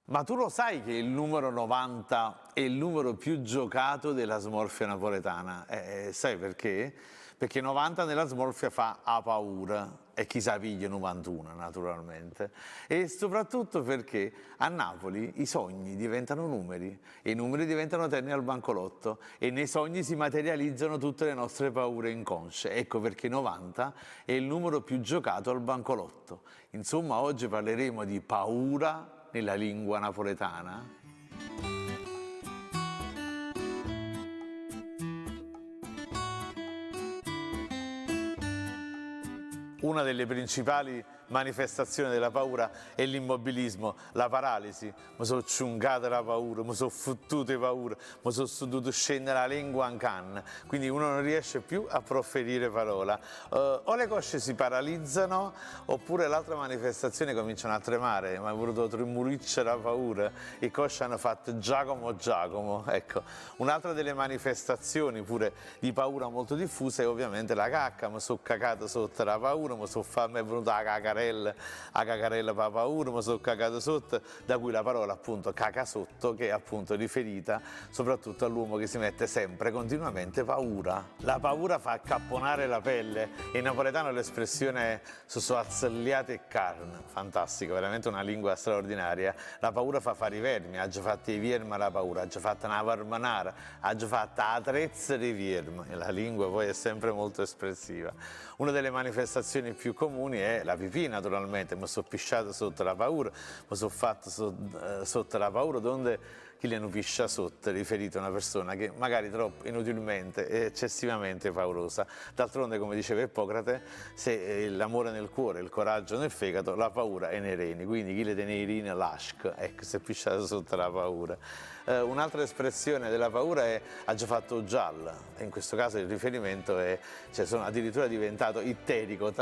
Ma tu lo sai che il numero 90 è il numero più giocato della smorfia napoletana? Sai perché? Perché 90 nella smorfia fa a paura e chi sa piglia 91 naturalmente. E soprattutto perché a Napoli i sogni diventano numeri e i numeri diventano terni al bancolotto e nei sogni si materializzano tutte le nostre paure inconsce. Ecco perché 90 è il numero più giocato al bancolotto. Insomma, oggi parleremo di paura nella lingua napoletana. Una delle principali manifestazioni della paura è l'immobilismo, la paralisi. Mi sono ciungata la paura, mi sono fottuto di paura, mi sono dovuto scendere la lingua in canna, quindi uno non riesce più a proferire parola. O le cosce si paralizzano, oppure l'altra manifestazione cominciano a tremare, mi ha voluto tremuriccia la paura, i cosci hanno fatto Giacomo Giacomo. Ecco, un'altra delle manifestazioni pure di paura molto diffusa è ovviamente la cacca, mi sono cacato sotto la paura, mi è venuta la cacarella per paura, mi sono cagato sotto, da cui la parola appunto caca sotto, che è appunto riferita soprattutto all'uomo che si mette sempre, continuamente paura. La paura fa accapponare la pelle, in napoletano l'espressione è so azzelliate e carne, fantastico, veramente una lingua straordinaria. La paura fa fare i vermi, ha già fatto i vermi la paura, ha già fatto una varmanara, ha già fatto la trezza dei vermi, e la lingua poi è sempre molto espressiva. Una delle manifestazioni più comuni è la pipì, naturalmente, mi sono pisciato sotto la paura, mi sono fatto sotto la paura, donde chi le hanno piscia sotto, riferito a una persona che magari troppo inutilmente e eccessivamente paurosa. D'altronde, come diceva Ippocrate, se l'amore nel cuore, il coraggio nel fegato, la paura è nei reni, quindi chi le tiene i reni lasc, ecco, si è pisciato sotto la paura. Un'altra espressione della paura è ha già fatto gialla, e in questo caso il riferimento è, cioè sono addirittura diventato itterico,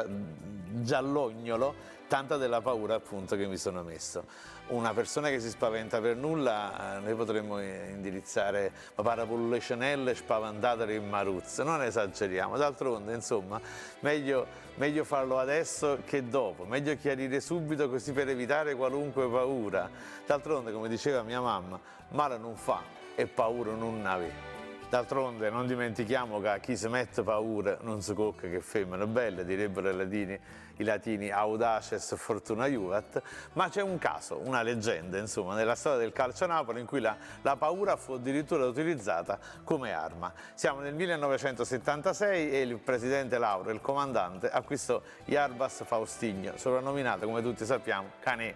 giallognolo, tanta della paura appunto che mi sono messo. Una persona che si spaventa per nulla, noi potremmo indirizzare papà pulle cenelle spaventate in maruzzo, non esageriamo, d'altronde insomma meglio farlo adesso che dopo, meglio chiarire subito così per evitare qualunque paura. D'altronde, come diceva mia mamma, male non fa e paura non ave. D'altronde non dimentichiamo che a chi si mette paura non si cocca, che femmina bella, direbbero i latini audaces fortuna juvat, ma c'è un caso, una leggenda insomma nella storia del calcio a Napoli in cui la paura fu addirittura utilizzata come arma. Siamo nel 1976 e il presidente Lauro, il comandante, acquistò Jarbas Faustigno, soprannominato come tutti sappiamo Canè.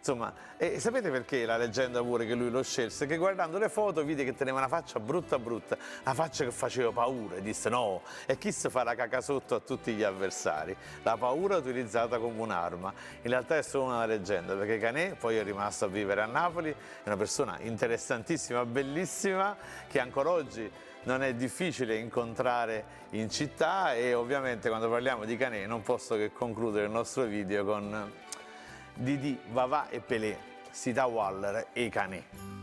Insomma, e sapete perché la leggenda pure che lui lo scelse? Che guardando le foto vide che teneva una faccia brutta brutta, una faccia che faceva paura e disse no, e chi si fa la caca sotto a tutti gli avversari? La paura utilizzata come un'arma. In realtà è solo una leggenda, perché Canè poi è rimasto a vivere a Napoli, è una persona interessantissima, bellissima, che ancora oggi non è difficile incontrare in città, e ovviamente quando parliamo di Canè non posso che concludere il nostro video con Didi, Vavà e Pelé, Sita Waller e Canè.